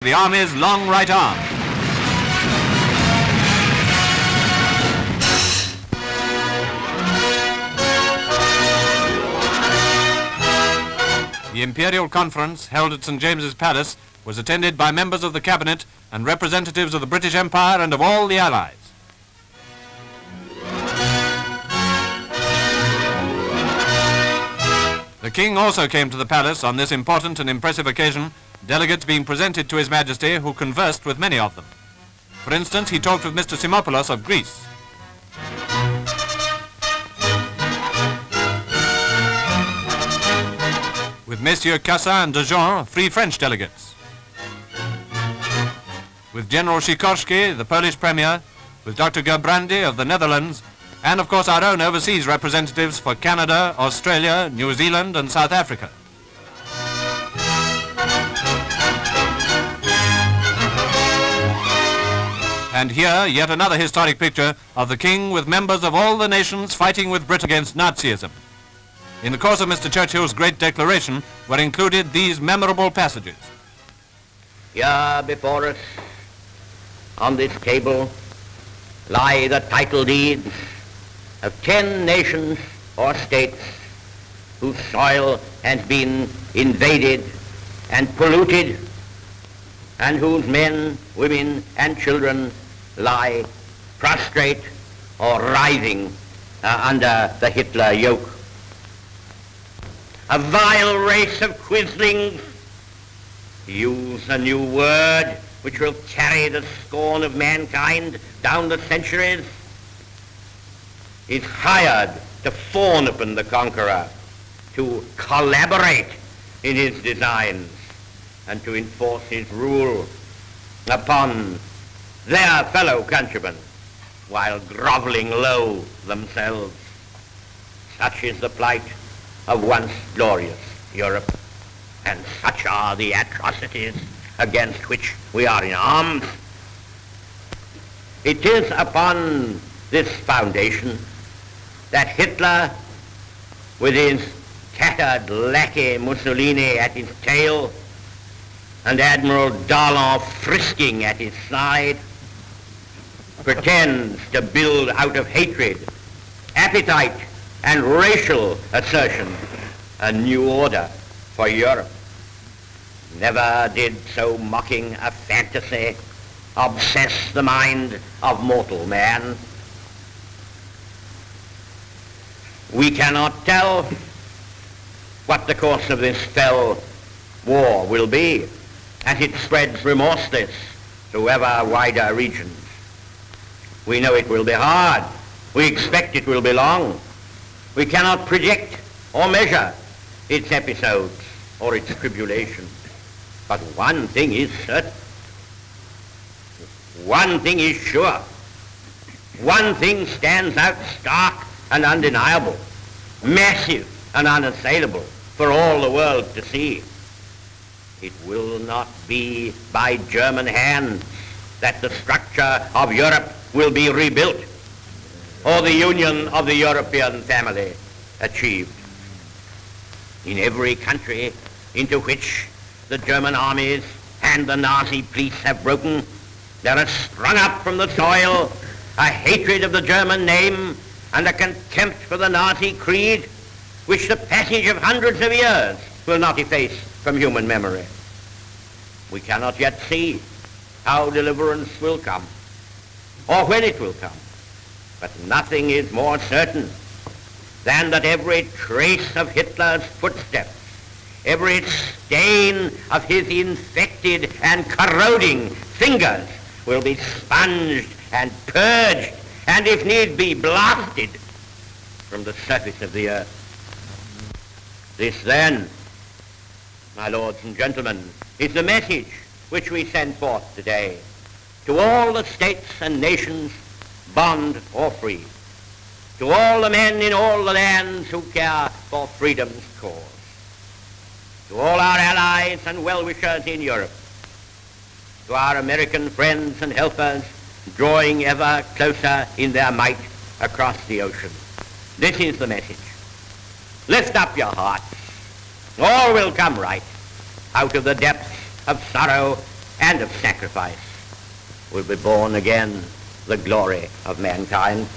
the Army's long right arm. The Imperial Conference, held at St. James's Palace, was attended by members of the Cabinet and representatives of the British Empire and of all the Allies. The King also came to the palace on this important and impressive occasion, delegates being presented to His Majesty who conversed with many of them. For instance, he talked with Mr. Simopoulos of Greece. With Messieurs Cassin and Jean, 3 French delegates. With General Sikorski, the Polish Premier, with Dr. Gerbrandy of the Netherlands, and of course our own overseas representatives for Canada, Australia, New Zealand and South Africa. And here, yet another historic picture of the King with members of all the nations fighting with Britain against Nazism. In the course of Mr. Churchill's great declaration were included these memorable passages. Here before us, on this table, lie the title deeds of 10 nations or states whose soil has been invaded and polluted, and whose men, women, and children lie prostrate or writhing under the Hitler yoke. A vile race of quislings, to use a new word which will carry the scorn of mankind down the centuries, is hired to fawn upon the conqueror, to collaborate in his designs, and to enforce his rule upon their fellow countrymen, while groveling low themselves. Such is the plight of once glorious Europe, and such are the atrocities against which we are in arms. It is upon this foundation that Hitler, with his tattered lackey Mussolini at his tail, and Admiral Darlan frisking at his side, pretends to build out of hatred, appetite, and racial assertion a new order for Europe. Never did so mocking a fantasy obsess the mind of mortal man. We cannot tell what the course of this fell war will be as it spreads remorseless to ever wider regions. We know it will be hard. We expect it will be long. We cannot predict or measure its episodes or its tribulations. But one thing is certain. One thing is sure. One thing stands out stark and undeniable, massive and unassailable for all the world to see. It will not be by German hands that the structure of Europe will be rebuilt, or the union of the European family achieved. In every country into which the German armies and the Nazi police have broken, there has sprung up from the soil a hatred of the German name and a contempt for the Nazi creed, which the passage of hundreds of years will not efface from human memory. We cannot yet see how deliverance will come, or when it will come, but nothing is more certain than that every trace of Hitler's footsteps, every stain of his infected and corroding fingers will be sponged and purged, and if need be, blasted from the surface of the earth. This then, my lords and gentlemen, is the message which we send forth today to all the states and nations, bond or free, to all the men in all the lands who care for freedom's cause, to all our allies and well-wishers in Europe, to our American friends and helpers drawing ever closer in their might across the ocean. This is the message. Lift up your hearts. All will come right. Out of the depths of sorrow and of sacrifice will be born again the glory of mankind.